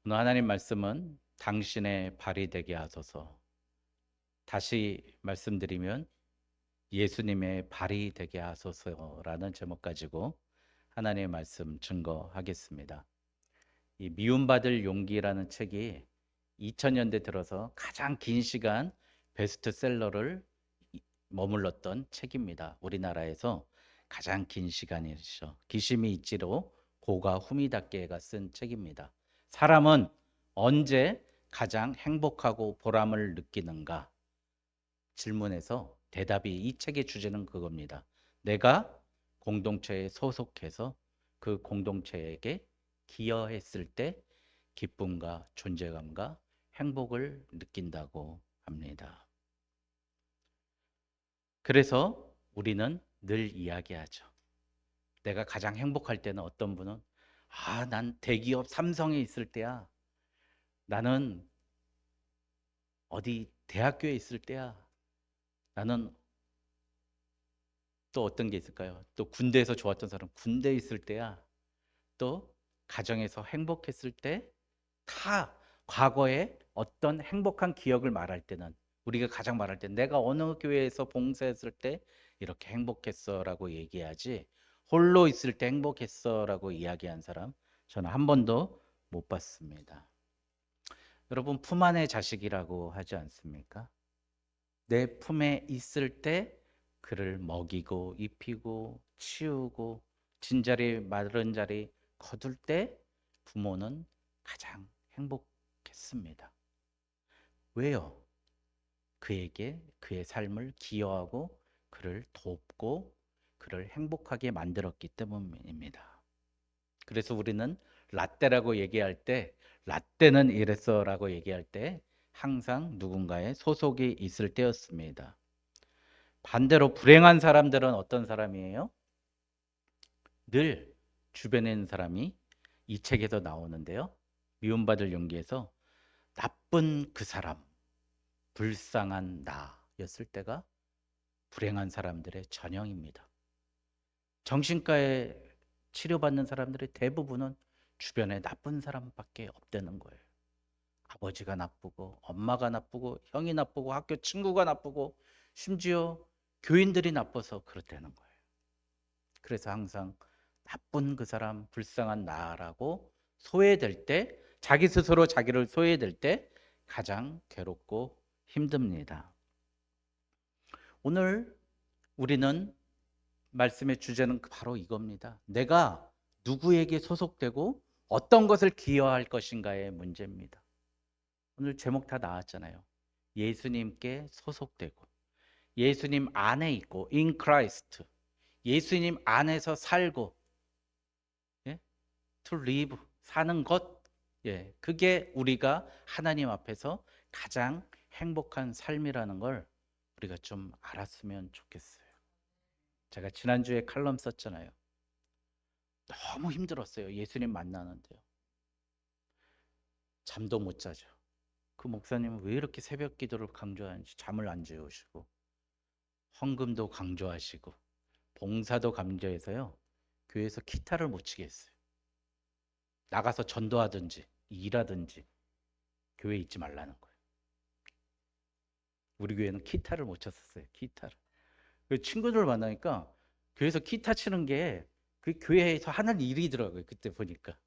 오늘 하나님 말씀은 당신의 발이 되게 하소서. 다시 말씀드리면 예수님의 발이 되게 하소서라는 제목 가지고 하나님의 말씀 증거하겠습니다. 이 미움받을 용기라는 책이 2000년대 들어서 가장 긴 시간 베스트셀러를 머물렀던 책입니다. 우리나라에서 가장 긴 시간이죠. 기심이 있지로 고가 후미답게가 쓴 책입니다. 사람은 언제 가장 행복하고 보람을 느끼는가? 질문에서 대답이 이 책의 주제는 그겁니다. 내가 공동체에 소속해서 그 공동체에게 기여했을 때 기쁨과 존재감과 행복을 느낀다고 합니다. 그래서 우리는 늘 이야기하죠. 내가 가장 행복할 때는 어떤 분은 난 대기업 삼성에 있을 때야. 나는 어디 대학교에 있을 때야. 나는 또 어떤 게 있을까요? 또 군대에서 좋았던 사람 군대에 있을 때야. 또 가정에서 행복했을 때 다 과거에 어떤 행복한 기억을 말할 때는 우리가 가장 말할 때 내가 어느 교회에서 봉사했을 때 이렇게 행복했어라고 얘기하지 홀로 있을 때 행복했어라고 이야기한 사람 저는 한 번도 못 봤습니다. 여러분 품 안의 자식이라고 하지 않습니까? 내 품에 있을 때 그를 먹이고 입히고 치우고 진자리 마른 자리 거둘 때 부모는 가장 행복했습니다. 왜요? 그에게 그의 삶을 기여하고 그를 돕고 그를 행복하게 만들었기 때문입니다. 그래서 우리는 라떼라고 얘기할 때 라떼는 이랬어라고 얘기할 때 항상 누군가의 소속이 있을 때였습니다. 반대로 불행한 사람들은 어떤 사람이에요? 늘 주변에 있는 사람이 이 책에서 나오는데요. 미움받을 용기에서 나쁜 그 사람, 불쌍한 나였을 때가 불행한 사람들의 전형입니다. 정신과에 치료받는 사람들의 대부분은 주변에 나쁜 사람밖에 없다는 거예요. 아버지가 나쁘고 엄마가 나쁘고 형이 나쁘고 학교 친구가 나쁘고 심지어 교인들이 나빠서 그렇다는 거예요. 그래서 항상 나쁜 그 사람, 불쌍한 나라고 소외될 때, 자기 스스로 자기를 소외될 때 가장 괴롭고 힘듭니다. 오늘 우리는 말씀의 주제는 바로 이겁니다. 내가 누구에게 소속되고 어떤 것을 기여할 것인가의 문제입니다. 오늘 제목 다 나왔잖아요. 예수님께 소속되고 예수님 안에 있고 in Christ 예수님 안에서 살고 예? to live 사는 것 그게 우리가 하나님 앞에서 가장 행복한 삶이라는 걸 우리가 좀 알았으면 좋겠어요. 제가 지난주에 칼럼 썼잖아요. 너무 힘들었어요. 예수님 만나는데요. 잠도 못 자죠. 그 목사님은 왜 이렇게 새벽 기도를 강조하는지 잠을 안 재우시고 헌금도 강조하시고 봉사도 강조해서요. 교회에서 기타를 못 치게 했어요. 나가서 전도하든지 일하든지 교회에 있지 말라는 거예요. 우리 교회는 기타를 못 쳤었어요. 기타를. 그 친구들을 만나니까 교회에서 기타 치는 게 그 교회에서 하는 일이더라고요. 그때 보니까.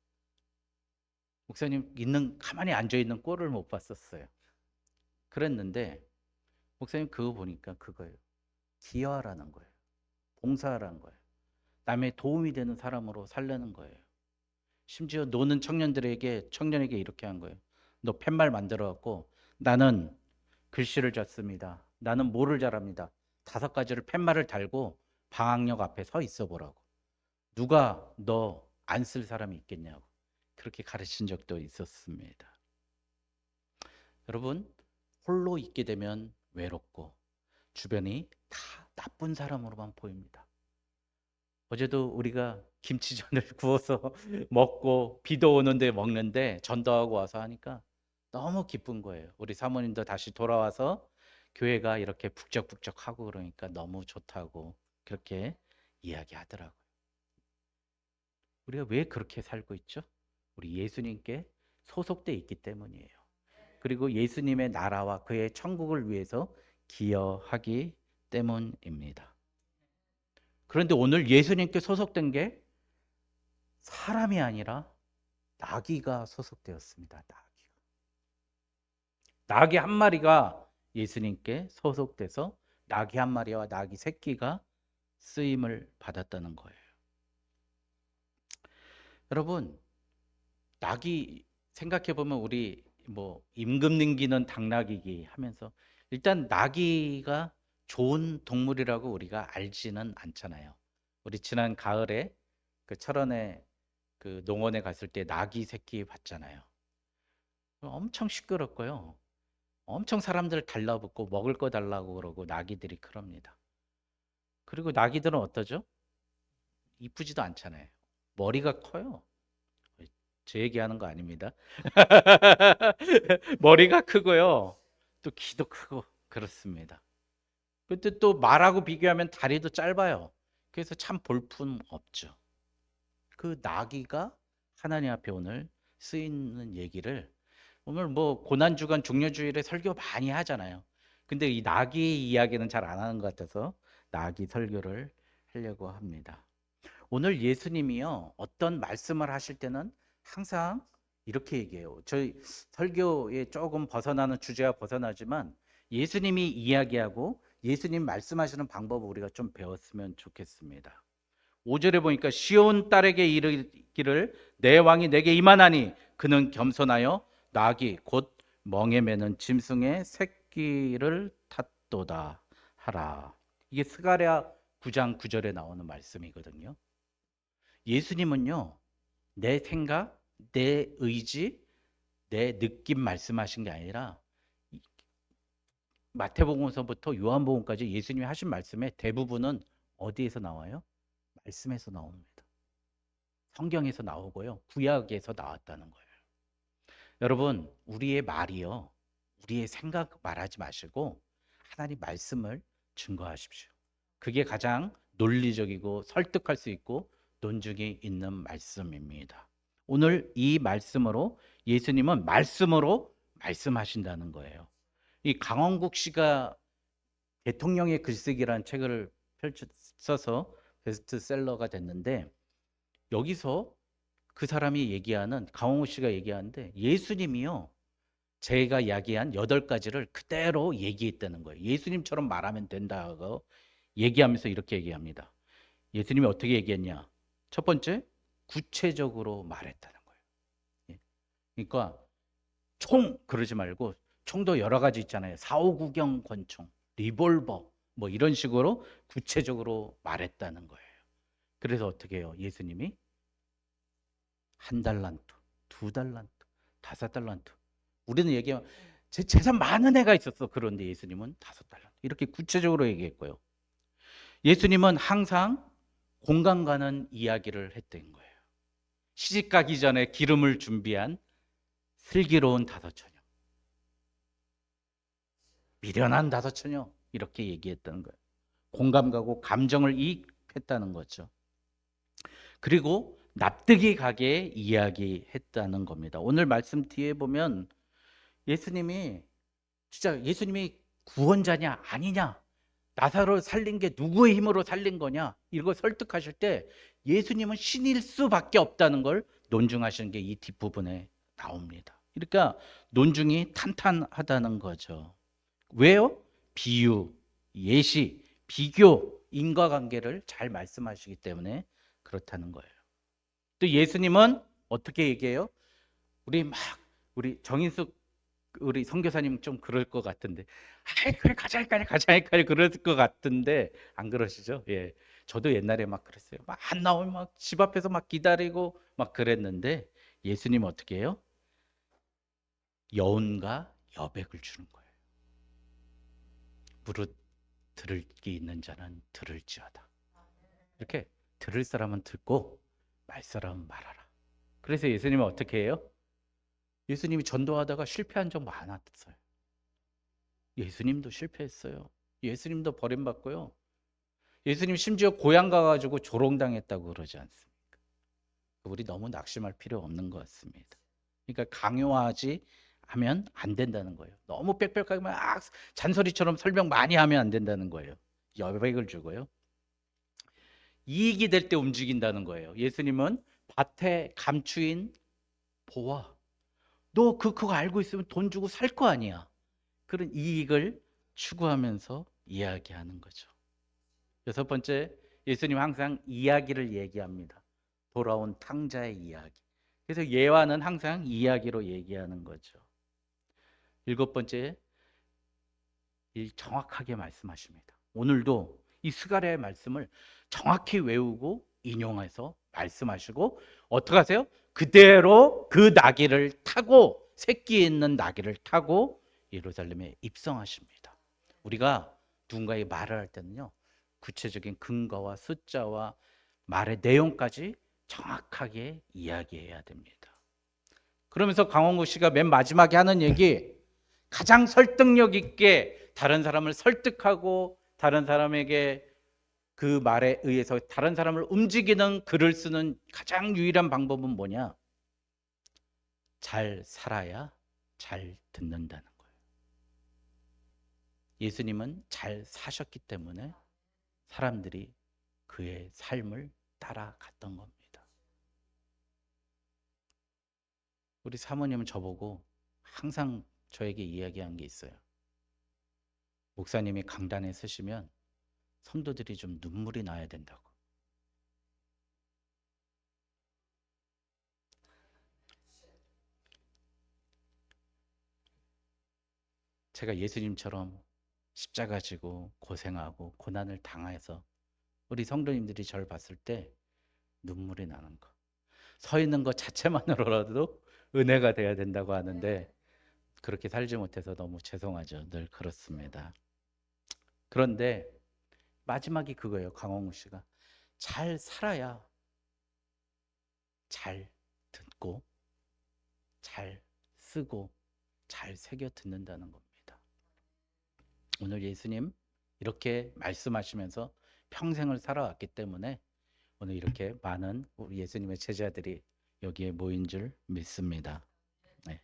목사님 있는 가만히 앉아 있는 꼴을 못 봤었어요. 그랬는데 목사님 그거 보니까 그거예요. 기여하라는 거예요. 봉사하라는 거예요. 남의 도움이 되는 사람으로 살려는 거예요. 심지어 노는 청년에게 이렇게 한 거예요. 너 팻말 만들어 갖고 나는 글씨를 줬습니다. 나는 뭐를 잘합니다. 5가지를 팻말을 달고 방학역 앞에 서 있어 보라고. 누가 너 안 쓸 사람이 있겠냐고. 그렇게 가르친 적도 있었습니다. 여러분, 홀로 있게 되면 외롭고 주변이 다 나쁜 사람으로만 보입니다. 어제도 우리가 김치전을 구워서 먹고 비도 오는데 먹는데 전도하고 와서 하니까 너무 기쁜 거예요. 우리 사모님도 다시 돌아와서 교회가 이렇게 북적북적하고 그러니까 너무 좋다고 그렇게 이야기하더라고요. 우리가 왜 그렇게 살고 있죠? 우리 예수님께 소속돼 있기 때문이에요. 그리고 예수님의 나라와 그의 천국을 위해서 기여하기 때문입니다. 그런데 오늘 예수님께 소속된 게 사람이 아니라 나귀가 소속되었습니다. 나귀 한 마리가 예수님께 소속돼서 나귀 한 마리와 나귀 새끼가 쓰임을 받았다는 거예요. 여러분, 나귀 생각해 보면 우리 뭐 임금 님기는 당나귀기 하면서 일단 나귀가 좋은 동물이라고 우리가 알지는 않잖아요. 우리 지난 가을에 그 철원에 그 농원에 갔을 때 나귀 새끼 봤잖아요. 엄청 시끄럽고요. 엄청 사람들 달라붙고 먹을 거 달라고 그러고 나귀들이 그럽니다. 그리고 나귀들은 어떠죠? 이쁘지도 않잖아요. 머리가 커요. 제 얘기하는 거 아닙니다. 머리가 크고요. 또 키도 크고 그렇습니다. 근데 또 말하고 비교하면 다리도 짧아요. 그래서 참 볼품 없죠. 그 나귀가 하나님 앞에 오늘 쓰이는 얘기를 오늘 뭐 고난주간 종려주일에 설교 많이 하잖아요. 근데 이 나귀 이야기는 잘 안 하는 것 같아서 나귀 설교를 하려고 합니다. 오늘 예수님이요 어떤 말씀을 하실 때는 항상 이렇게 얘기해요. 저희 설교에 조금 벗어나는 주제와 벗어나지만 예수님이 이야기하고 예수님 말씀하시는 방법을 우리가 좀 배웠으면 좋겠습니다. 5절에 보니까 시온 딸에게 이르기를 내 왕이 내게 임하나니 그는 겸손하여 나귀 곧 멍에 매는 짐승의 새끼를 탔도다 하라. 이게 스가랴 9장 9절에 나오는 말씀이거든요. 예수님은요 내 생각, 내 의지, 내 느낌 말씀하신 게 아니라 마태복음서부터 요한복음까지 예수님이 하신 말씀의 대부분은 어디에서 나와요? 말씀에서 나옵니다. 성경에서 나오고요. 구약에서 나왔다는 거예요. 여러분, 우리의 말이요. 우리의 생각 말하지 마시고 하나님 말씀을 증거하십시오. 그게 가장 논리적이고 설득할 수 있고 논증이 있는 말씀입니다. 오늘 이 말씀으로 예수님은 말씀으로 말씀하신다는 거예요. 이 강원국 씨가 대통령의 글쓰기라는 책을 써서 베스트셀러가 됐는데 여기서 그 사람이 얘기하는 강원국 씨가 얘기하는데 예수님이요. 제가 이야기한 8가지를 그대로 얘기했다는 거예요. 예수님처럼 말하면 된다고 얘기하면서 이렇게 얘기합니다. 예수님이 어떻게 얘기했냐? 첫 번째, 구체적으로 말했다는 거예요. 예. 그러니까 총 그러지 말고 총도 여러 가지 있잖아요. 4.5구경 권총, 리볼버 뭐 이런 식으로 구체적으로 말했다는 거예요. 그래서 어떻게 해요? 예수님이 1달란트, 2달란트, 5달란트. 우리는 얘기하면 제 재산 많은 애가 있었어. 그런데 예수님은 5달란트. 이렇게 구체적으로 얘기했고요. 예수님은 항상 공감 가는 이야기를 했던 거예요. 시집 가기 전에 기름을 준비한 슬기로운 5처녀, 미련한 5처녀 이렇게 얘기했다는 거예요. 공감 가고 감정을 이입했다는 거죠. 그리고 납득이 가게 이야기했다는 겁니다. 오늘 말씀 뒤에 보면 예수님이 진짜 예수님이 구원자냐 아니냐 나사로를 살린 게 누구의 힘으로 살린 거냐 이걸 설득하실 때 예수님은 신일 수밖에 없다는 걸 논증하시는 게 이 뒷부분에 나옵니다. 그러니까 논증이 탄탄하다는 거죠. 왜요? 비유, 예시, 비교, 인과관계를 잘 말씀하시기 때문에 그렇다는 거예요. 또 예수님은 어떻게 얘기해요? 우리 정인숙 우리 선교사님 좀 그럴 것 같은데, 아이 그래 가자 그럴 것 같은데 안 그러시죠? 예, 저도 옛날에 막 그랬어요. 막 안 나오면 막 집 앞에서 막 기다리고 막 그랬는데 예수님 어떻게 해요? 여운과 여백을 주는 거예요. 무릇 들을 게 있는 자는 들을지어다. 이렇게 들을 사람은 듣고 말 사람은 말하라. 그래서 예수님은 어떻게 해요? 예수님이 전도하다가 실패한 적 많았어요. 예수님도 실패했어요. 예수님도 버림받고요. 예수님 심지어 고향 가가지고 조롱당했다고 그러지 않습니까? 우리 너무 낙심할 필요 없는 것 같습니다. 그러니까 강요하지 하면 안 된다는 거예요. 너무 빽빽하게 막 잔소리처럼 설명 많이 하면 안 된다는 거예요. 여백을 주고요. 이익이 될 때 움직인다는 거예요. 예수님은 밭에 감추인 보아, 너 그거 알고 있으면 돈 주고 살 거 아니야. 그런 이익을 추구하면서 이야기하는 거죠. 여섯 번째, 예수님 항상 이야기를 얘기합니다. 돌아온 탕자의 이야기. 그래서 예화는 항상 이야기로 얘기하는 거죠. 일곱 번째, 정확하게 말씀하십니다. 오늘도 이 스가랴의 말씀을 정확히 외우고 인용해서 말씀하시고 어떻게 하세요? 그대로 그 나귀를 타고 새끼 있는 나귀를 타고 예루살렘에 입성하십니다. 우리가 누군가의 말을 할 때는요, 구체적인 근거와 숫자와 말의 내용까지 정확하게 이야기해야 됩니다. 그러면서 강원구 씨가 맨 마지막에 하는 얘기, 가장 설득력 있게 다른 사람을 설득하고 다른 사람에게 그 말에 의해서 다른 사람을 움직이는 글을 쓰는 가장 유일한 방법은 뭐냐? 잘 살아야 잘 듣는다는 거예요. 예수님은 잘 사셨기 때문에 사람들이 그의 삶을 따라갔던 겁니다. 우리 사모님은 저보고 항상 저에게 이야기한 게 있어요. 목사님이 강단에 서시면 성도들이 좀 눈물이 나야 된다고. 제가 예수님처럼 십자가 지고 고생하고 고난을 당해서 우리 성도님들이 저를 봤을 때 눈물이 나는 거. 서 있는 것 자체만으로라도 은혜가 돼야 된다고 하는데 그렇게 살지 못해서 너무 죄송하죠. 늘 그렇습니다. 그런데 마지막이 그거예요. 강홍우 씨가 잘 살아야 잘 듣고 잘 쓰고 잘 새겨 듣는다는 겁니다. 오늘 예수님 이렇게 말씀하시면서 평생을 살아왔기 때문에 오늘 이렇게 많은 우리 예수님의 제자들이 여기에 모인 줄 믿습니다. 네.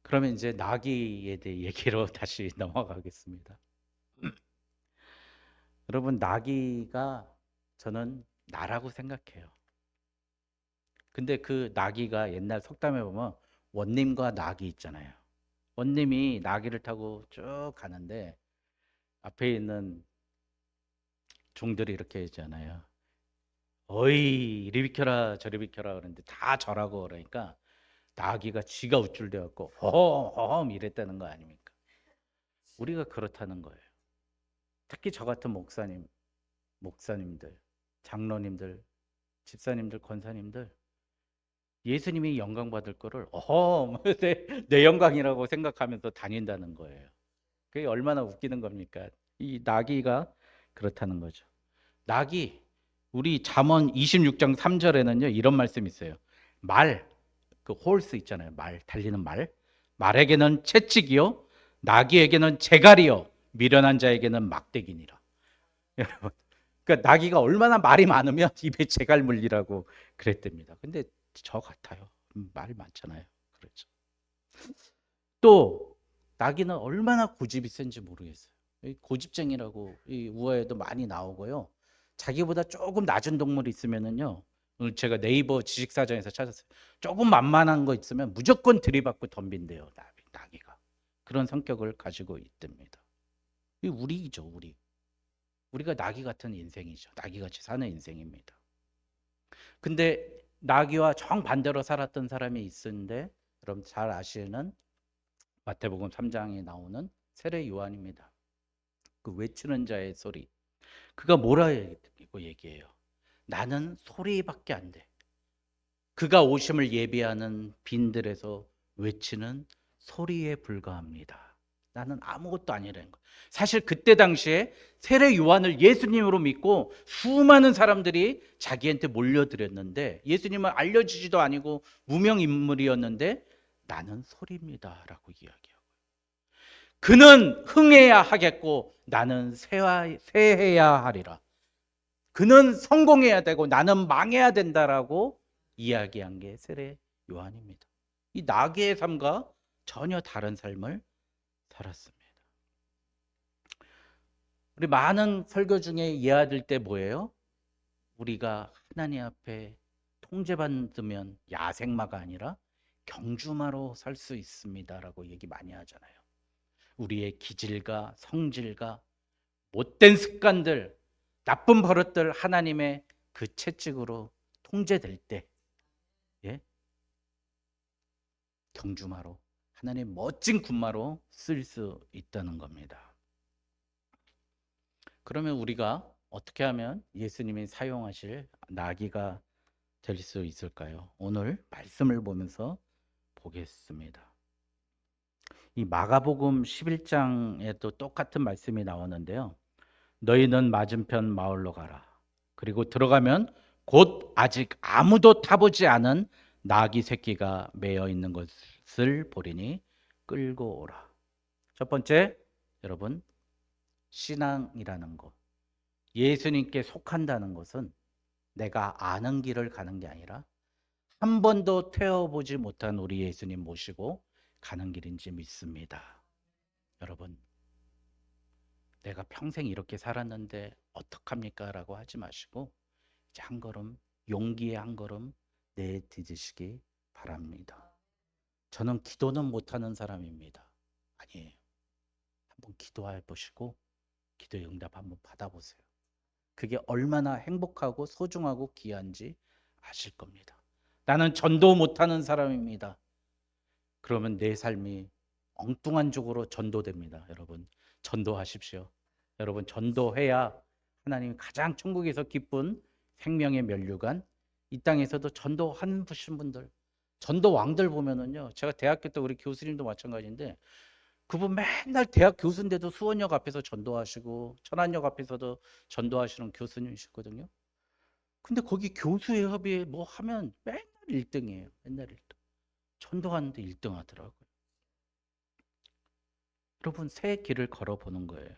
그러면 이제 나귀에 대해 얘기로 다시 넘어가겠습니다. 여러분, 나귀가 저는 나라고 생각해요. 근데 그 나귀가 옛날 속담에 보면 원님과 나귀 있잖아요. 원님이 나귀를 타고 쭉 가는데 앞에 있는 종들이 이렇게 있잖아요. 어이, 이리 비켜라 저리 비켜라 그러는데 다 저라고 그러니까 나귀가 쥐가 우쭐대 갖고 허험 이랬다는 거 아닙니까? 우리가 그렇다는 거예요. 특히 저 같은 목사님들, 장로님들, 집사님들, 권사님들 예수님이 영광 받을 거를 내 영광이라고 생각하면서 다닌다는 거예요. 그게 얼마나 웃기는 겁니까? 이 나귀가 그렇다는 거죠. 나귀, 우리 잠언 26장 3절에는요 이런 말씀이 있어요. 그 홀스 있잖아요. 달리는 말에게는 채찍이요 나귀에게는 재갈이요 미련한 자에게는 막대기니라. 여러분, 그러니까 나귀가 얼마나 말이 많으면 입에 재갈 물리라고 그랬답니다. 근데 저 같아요. 말 많잖아요. 그렇죠. 또 나귀는 얼마나 고집이 센지 모르겠어요. 고집쟁이라고 이 우화에도 많이 나오고요. 자기보다 조금 낮은 동물이 있으면은요. 오늘 제가 네이버 지식사전에서 찾았어요. 조금 만만한 거 있으면 무조건 들이받고 덤빈대요. 나귀가. 그런 성격을 가지고 있답니다. 이 우리죠, 우리. 우리가 나귀 같은 인생이죠. 나귀같이 사는 인생입니다. 근데 나귀와 정반대로 살았던 사람이 있었는데 여러분 잘 아시는 마태복음 3장에 나오는 세례 요한입니다. 그 외치는 자의 소리. 그가 뭐라고 얘기해요? 나는 소리밖에 안 돼. 그가 오심을 예비하는 빈들에서 외치는 소리에 불과합니다. 나는 아무것도 아니라는 거예요. 사실 그때 당시에 세례 요한을 예수님으로 믿고 수많은 사람들이 자기한테 몰려들었는데 예수님은 알려지지도 아니고 무명 인물이었는데 나는 소리입니다 라고 이야기하고 그는 흥해야 하겠고 나는 쇠해야 하리라. 그는 성공해야 되고 나는 망해야 된다라고 이야기한 게 세례 요한입니다. 이 나귀의 삶과 전혀 다른 삶을 살았습니다. 우리 많은 설교 중에 이해할 때 뭐예요? 우리가 하나님 앞에 통제받으면 야생마가 아니라 경주마로 살 수 있습니다라고 얘기 많이 하잖아요. 우리의 기질과 성질과 못된 습관들, 나쁜 버릇들 하나님의 그 채찍으로 통제될 때, 예? 경주마로, 하나님 멋진 군마로 쓸 수 있다는 겁니다. 그러면 우리가 어떻게 하면 예수님이 사용하실 나귀가 될 수 있을까요? 오늘 말씀을 보면서 보겠습니다. 이 마가복음 11장에도 똑같은 말씀이 나오는데요. 너희는 맞은편 마을로 가라. 그리고 들어가면 곧 아직 아무도 타보지 않은 나귀 새끼가 매여 있는 것을 보리니 끌고 오라. 첫 번째, 여러분, 신앙이라는 것, 예수님께 속한다는 것은 내가 아는 길을 가는 게 아니라 한 번도 태워보지 못한 우리 예수님 모시고 가는 길인지 믿습니다. 여러분, 내가 평생 이렇게 살았는데 어떡합니까? 라고 하지 마시고 이제 한 걸음, 용기의 한 걸음 내디디시기 바랍니다. 저는 기도는 못하는 사람입니다. 아니에요. 한번 기도해 보시고 기도의 응답 한번 받아보세요. 그게 얼마나 행복하고 소중하고 귀한지 아실 겁니다. 나는 전도 못하는 사람입니다. 그러면 내 삶이 엉뚱한 쪽으로 전도됩니다. 여러분, 전도하십시오. 여러분, 전도해야 하나님이 가장 천국에서 기쁜 생명의 면류관, 이 땅에서도 전도하는 분들, 전도 왕들 보면은요, 제가 대학교 때 우리 교수님도 마찬가지인데 그분 맨날 대학 교수인데도 수원역 앞에서 전도하시고 천안역 앞에서도 전도하시는 교수님이시거든요. 근데 거기 교수의 협의에 뭐 하면 맨날 1등이에요. 맨날 1등. 전도하는데 1등 하더라고요. 여러분, 새 길을 걸어보는 거예요.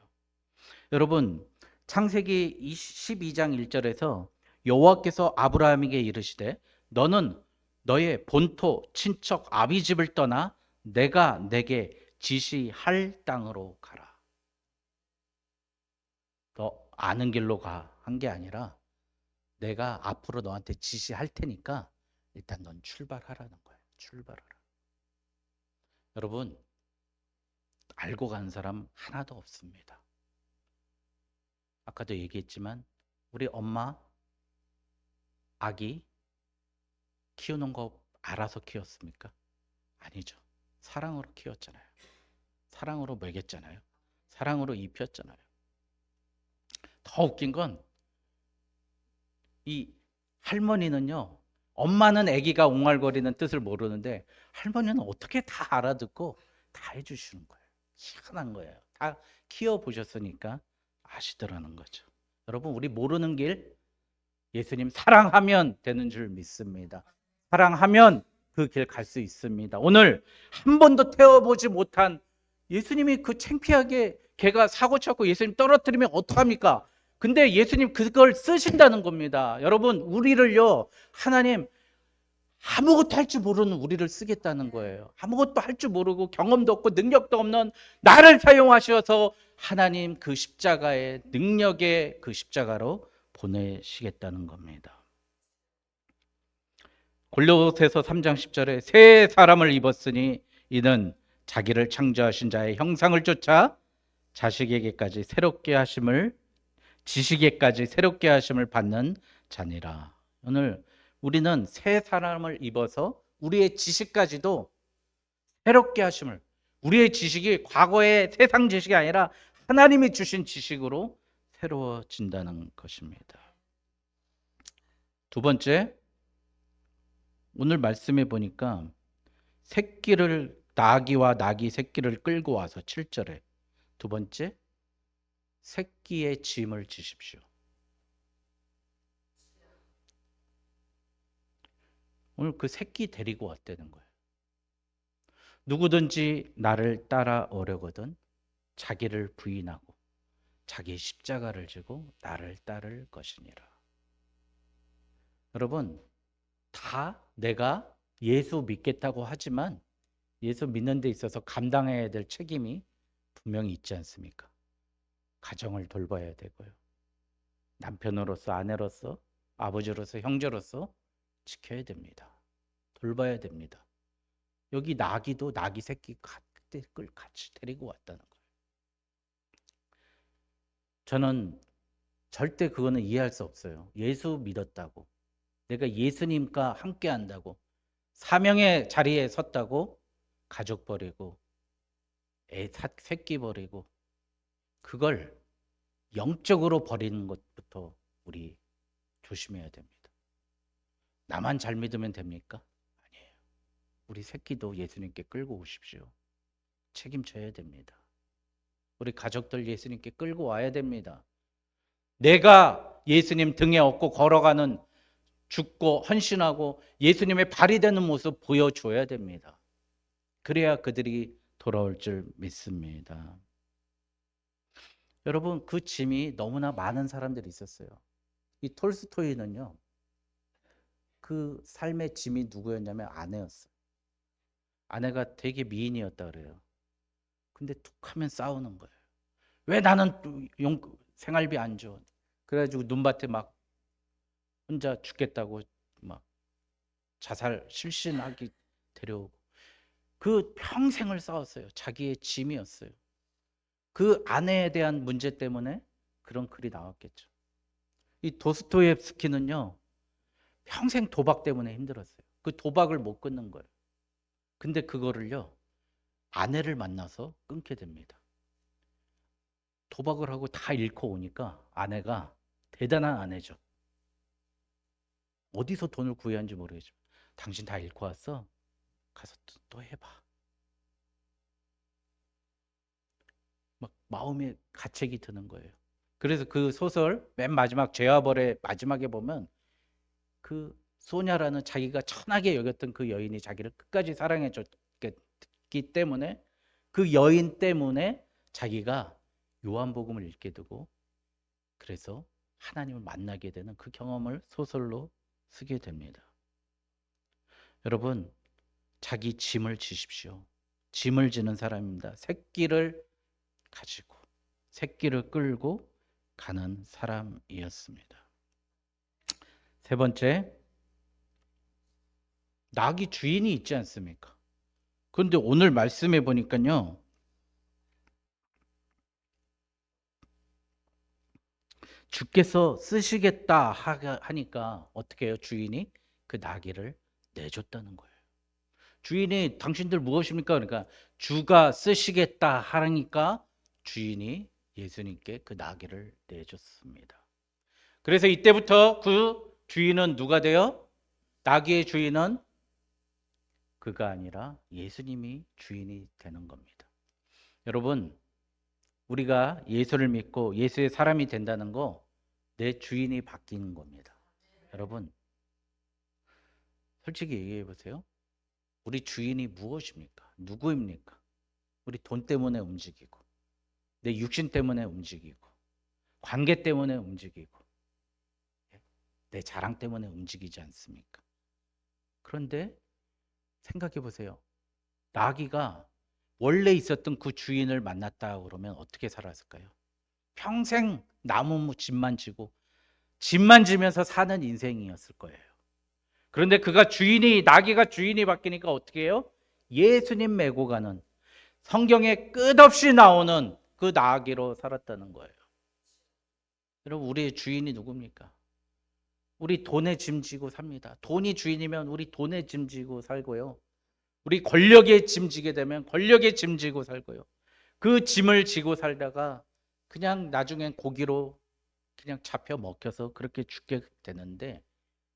여러분, 창세기 12장 1절에서 여호와께서 아브라함에게 이르시되 너는 너의 본토 친척 아비 집을 떠나 내가 내게 지시할 땅으로 가라. 너 아는 길로 가 한 게 아니라 내가 앞으로 너한테 지시할 테니까 일단 넌 출발하라는 거예요. 출발하라. 여러분, 알고 가는 사람 하나도 없습니다. 아까도 얘기했지만 우리 엄마 아기 키우는 거 알아서 키웠습니까? 아니죠. 사랑으로 키웠잖아요. 사랑으로 먹였잖아요. 사랑으로 입혔잖아요. 더 웃긴 건 이 할머니는요. 엄마는 아기가 옹알거리는 뜻을 모르는데 할머니는 어떻게 다 알아듣고 다 해주시는 거예요. 희한한 거예요. 다 키워보셨으니까 아시더라는 거죠. 여러분, 우리 모르는 길 예수님 사랑하면 되는 줄 믿습니다. 사랑하면 그 길 갈 수 있습니다. 오늘 한 번도 태워보지 못한 예수님이 그 창피하게 걔가 사고 쳤고 예수님 떨어뜨리면 어떡합니까? 근데 예수님 그걸 쓰신다는 겁니다. 여러분, 우리를요, 하나님 아무것도 할 줄 모르는 우리를 쓰겠다는 거예요. 아무것도 할 줄 모르고 경험도 없고 능력도 없는 나를 사용하셔서 하나님 그 십자가의 능력의 그 십자가로 보내시겠다는 겁니다. 골로새서 3장 10절에 새 사람을 입었으니 이는 자기를 창조하신 자의 형상을 쫓아 자식에게까지 새롭게 하심을 지식에까지 새롭게 하심을 받는 자니라. 오늘 우리는 새 사람을 입어서 우리의 지식까지도 새롭게 하심을, 우리의 지식이 과거의 세상 지식이 아니라 하나님이 주신 지식으로 새로워진다는 것입니다. 두 번째, 오늘 말씀해 보니까 새끼를 나귀와 나귀 새끼를 끌고 와서 7절에 두 번째, 새끼의 짐을 지십시오. 오늘 그 새끼 데리고 왔다는 거예요. 누구든지 나를 따라오려거든 자기를 부인하고 자기 십자가를 지고 나를 따를 것이니라. 여러분, 다 내가 예수 믿겠다고 하지만 예수 믿는 데 있어서 감당해야 될 책임이 분명히 있지 않습니까? 가정을 돌봐야 되고요. 남편으로서, 아내로서, 아버지로서, 형제로서 지켜야 됩니다. 돌봐야 됩니다. 여기 나귀도 나귀 새끼 같이 데리고 왔다는 거예요. 저는 절대 그거는 이해할 수 없어요. 예수 믿었다고, 내가 예수님과 함께 한다고, 사명의 자리에 섰다고 가족 버리고 새끼 버리고, 그걸 영적으로 버리는 것부터 우리 조심해야 됩니다. 나만 잘 믿으면 됩니까? 아니에요. 우리 새끼도 예수님께 끌고 오십시오. 책임져야 됩니다. 우리 가족들 예수님께 끌고 와야 됩니다. 내가 예수님 등에 업고 걸어가는, 죽고 헌신하고 예수님의 발이 되는 모습 보여줘야 됩니다. 그래야 그들이 돌아올 줄 믿습니다. 여러분, 그 짐이 너무나 많은 사람들이 있었어요. 이 톨스토이는요, 그 삶의 짐이 누구였냐면 아내였어요. 아내가 되게 미인이었다 그래요. 근데 툭 하면 싸우는 거예요. 왜 나는 생활비 안 줘? 그래가지고 눈밭에 막 혼자 죽겠다고 막 자살 실신하기 데려오고, 그 평생을 싸웠어요. 자기의 짐이었어요. 그 아내에 대한 문제 때문에 그런 글이 나왔겠죠. 이 도스토옙스키는요, 평생 도박 때문에 힘들었어요. 그 도박을 못 끊는 거예요. 근데 그거를요, 아내를 만나서 끊게 됩니다. 도박을 하고 다 잃고 오니까 아내가, 대단한 아내죠. 어디서 돈을 구해왔는지 모르겠지만, 당신 다 잃고 왔어? 가서 또 해봐. 막 마음에 가책이 드는 거예요. 그래서 그 소설 맨 마지막 죄와벌의 마지막에 보면, 그 소냐라는 자기가 천하게 여겼던 그 여인이 자기를 끝까지 사랑해 줬기 때문에, 그 여인 때문에 자기가 요한복음을 읽게 되고, 그래서 하나님을 만나게 되는 그 경험을 소설로 쓰게 됩니다. 여러분, 자기 짐을 지십시오. 짐을 지는 사람입니다. 새끼를 가지고, 새끼를 끌고 가는 사람이었습니다. 세 번째, 낙이 주인이 있지 않습니까? 그런데 오늘 말씀해 보니까요, 주께서 쓰시겠다 하니까 어떻게 해요? 주인이 그 나귀를 내줬다는 거예요. 주인이 당신들 무엇입니까? 그러니까 주가 쓰시겠다 하니까 주인이 예수님께 그 나귀를 내줬습니다. 그래서 이때부터 그 주인은 누가 돼요? 나귀의 주인은 그가 아니라 예수님이 주인이 되는 겁니다. 여러분, 우리가 예수를 믿고 예수의 사람이 된다는 거, 내 주인이 바뀌는 겁니다. 여러분, 솔직히 얘기해 보세요. 우리 주인이 무엇입니까? 누구입니까? 우리 돈 때문에 움직이고, 내 육신 때문에 움직이고, 관계 때문에 움직이고, 내 자랑 때문에 움직이지 않습니까? 그런데 생각해 보세요. 나귀가 원래 있었던 그 주인을 만났다 그러면 어떻게 살았을까요? 평생 나무 집만 지고 집만 지면서 사는 인생이었을 거예요. 그런데 나귀가 주인이 바뀌니까 어떻게 해요? 예수님 메고 가는, 성경에 끝없이 나오는 그 나귀로 살았다는 거예요. 여러분, 우리의 주인이 누굽니까? 우리 돈에 짐지고 삽니다. 돈이 주인이면 우리 돈에 짐지고 살고요. 우리 권력에 짐지게 되면 권력에 짐지고 살고요. 그 짐을 지고 살다가 그냥 나중엔 고기로 그냥 잡혀 먹혀서 그렇게 죽게 되는데,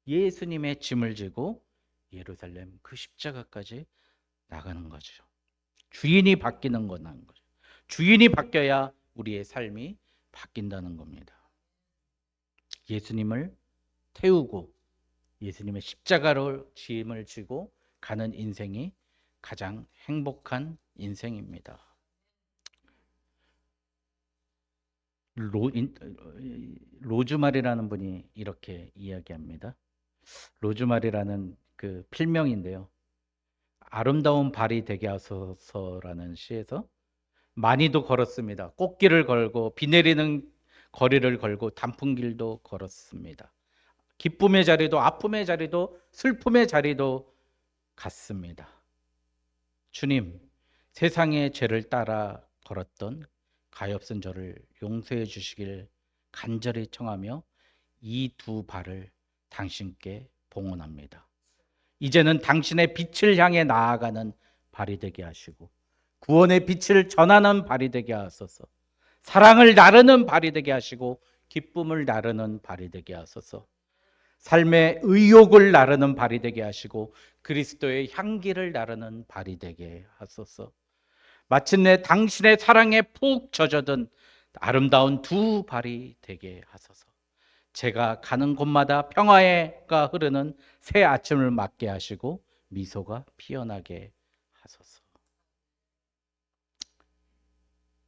예수님의 짐을 지고 예루살렘 그 십자가까지 나가는 거죠. 주인이 바뀌는 거는 거죠. 주인이 바뀌어야 우리의 삶이 바뀐다는 겁니다. 예수님을 태우고 예수님의 십자가로 짐을 지고 가는 인생이 가장 행복한 인생입니다. 로즈마리라는 분이 이렇게 이야기합니다. 로즈마리라는 그 필명인데요. 아름다운 발이 되게 하소서라는 시에서 많이도 걸었습니다. 꽃길을 걸고 비 내리는 거리를 걸고 단풍길도 걸었습니다. 기쁨의 자리도 아픔의 자리도 슬픔의 자리도 갔습니다. 주님, 세상의 죄를 따라 걸었던 가엾은 저를 용서해 주시길 간절히 청하며 이 두 발을 당신께 봉헌합니다. 이제는 당신의 빛을 향해 나아가는 발이 되게 하시고 구원의 빛을 전하는 발이 되게 하소서. 사랑을 나르는 발이 되게 하시고 기쁨을 나르는 발이 되게 하소서. 삶의 의욕을 나르는 발이 되게 하시고 그리스도의 향기를 나르는 발이 되게 하소서. 마침내 당신의 사랑에 푹 젖어든 아름다운 두 발이 되게 하소서. 제가 가는 곳마다 평화가 흐르는 새 아침을 맞게 하시고 미소가 피어나게 하소서.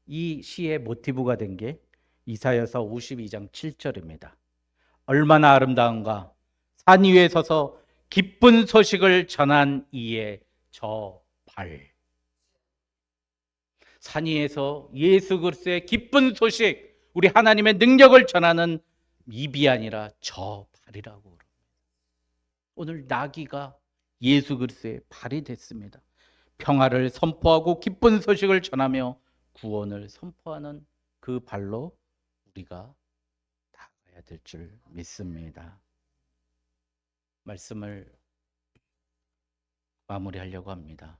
이 시의 모티브가 된 게 이사야서 52장 7절입니다. 얼마나 아름다운가. 산 위에 서서 기쁜 소식을 전한 이의 저 발. 산 위에서 예수 그리스도의 기쁜 소식, 우리 하나님의 능력을 전하는 입이 아니라 저 발이라고 그럽니다. 오늘 나귀가 예수 그리스도의 발이 됐습니다. 평화를 선포하고 기쁜 소식을 전하며 구원을 선포하는 그 발로 우리가 나아가야 될 줄 믿습니다. 말씀을 마무리하려고 합니다.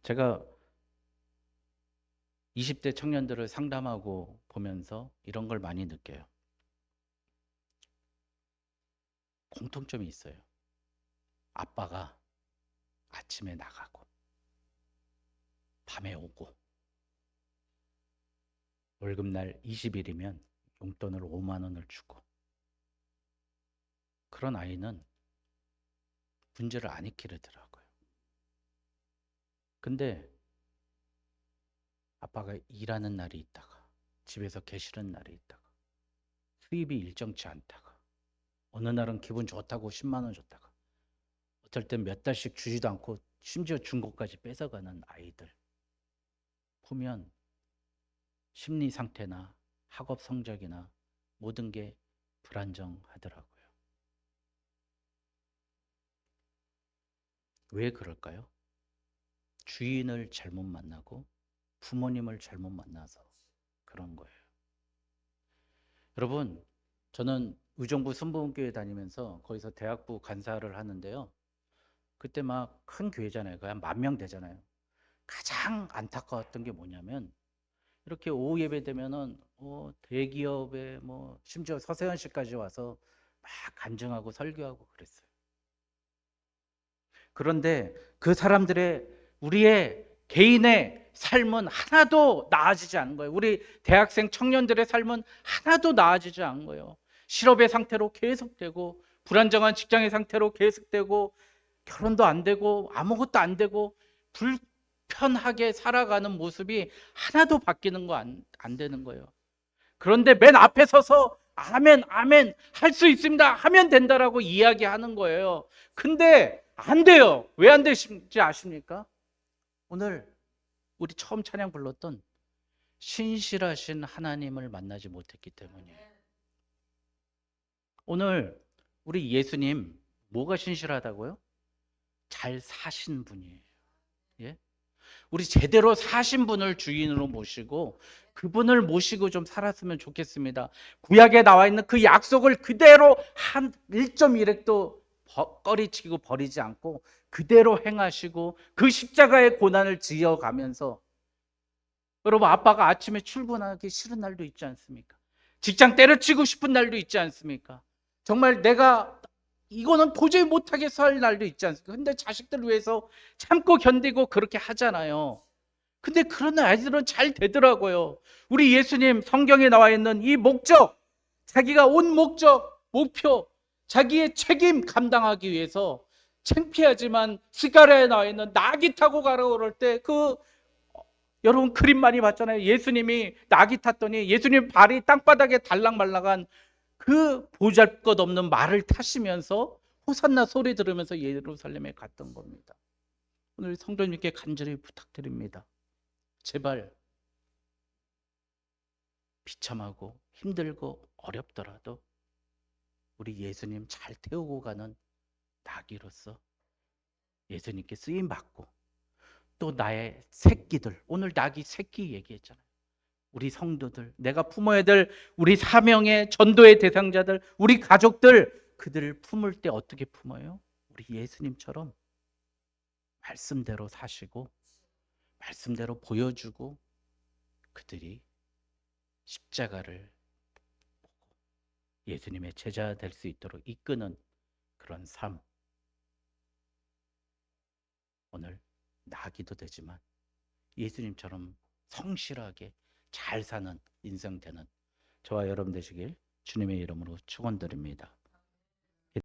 제가 20대 청년들을 상담하고 보면서 이런 걸 많이 느껴요. 공통점이 있어요. 아빠가 아침에 나가고 밤에 오고 월급날 20일이면 용돈을 5만 원을 주고, 그런 아이는 문제를 안 익히더라고요. 근데 아빠가 일하는 날이 있다가 집에서 계시는 날이 있다가 수입이 일정치 않다가 어느 날은 기분 좋다고 10만 원 줬다가 어떨 땐 몇 달씩 주지도 않고 심지어 준 것까지 뺏어가는 아이들 보면 심리 상태나 학업 성적이나 모든 게 불안정하더라고요. 왜 그럴까요? 주인을 잘못 만나고 부모님을 잘못 만나서 그런 거예요. 여러분, 저는 의정부 순복음교회 다니면서 거기서 대학부 간사를 하는데요. 그때 막 큰 교회잖아요. 거의 한 10,000명 되잖아요. 가장 안타까웠던 게 뭐냐면 이렇게 오후 예배 되면은 대기업에 심지어 서세현 씨까지 와서 막 간증하고 설교하고 그랬어요. 그런데 그 사람들의 우리의 개인의 삶은 하나도 나아지지 않은 거예요. 우리 대학생 청년들의 삶은 하나도 나아지지 않은 거예요. 실업의 상태로 계속되고 불안정한 직장의 상태로 계속되고 결혼도 안 되고 아무것도 안 되고 불편하게 살아가는 모습이 하나도 바뀌는 거 안 되는 거예요. 그런데 맨 앞에 서서 아멘 아멘 할 수 있습니다 하면 된다라고 이야기하는 거예요. 근데 안 돼요. 왜 안 되신지 아십니까? 오늘 우리 처음 찬양 불렀던 신실하신 하나님을 만나지 못했기 때문이에요. 오늘 우리 예수님 뭐가 신실하다고요? 잘 사신 분이에요. 예? 우리 제대로 사신 분을 주인으로 모시고 그분을 모시고 좀 살았으면 좋겠습니다. 구약에 나와 있는 그 약속을 그대로 한 1.1획도 꺼리치고 버리지 않고 그대로 행하시고 그 십자가의 고난을 지어가면서, 여러분 아빠가 아침에 출근하기 싫은 날도 있지 않습니까? 직장 때려치고 싶은 날도 있지 않습니까? 정말 내가 이거는 도저히 못하겠어 할 날도 있지 않습니까? 근데 자식들 위해서 참고 견디고 그렇게 하잖아요. 근데 그런 아이들은 잘 되더라고요. 우리 예수님 성경에 나와 있는 이 목적, 자기가 온 목적, 목표, 자기의 책임 감당하기 위해서 창피하지만 스가랴에 나와 있는 나귀 타고 가라고 그럴 때 여러분 그림 많이 봤잖아요. 예수님이 나귀 탔더니 예수님 발이 땅바닥에 달랑말랑한 그 보잘것없는 말을 타시면서 호산나 소리 들으면서 예루살렘에 갔던 겁니다. 오늘 성도님께 간절히 부탁드립니다. 제발 비참하고 힘들고 어렵더라도 우리 예수님 잘 태우고 가는 나귀로서 예수님께 쓰임 받고, 또 나의 새끼들, 오늘 나귀 새끼 얘기했잖아요. 우리 성도들, 내가 품어야 될 우리 사명의 전도의 대상자들, 우리 가족들, 그들을 품을 때 어떻게 품어요? 우리 예수님처럼 말씀대로 사시고 말씀대로 보여주고, 그들이 십자가를 보고 예수님의 제자 될 수 있도록 이끄는 그런 삶. 오늘 나기도 되지만 예수님처럼 성실하게 잘 사는 인생 되는 저와 여러분 되시길 주님의 이름으로 축원드립니다.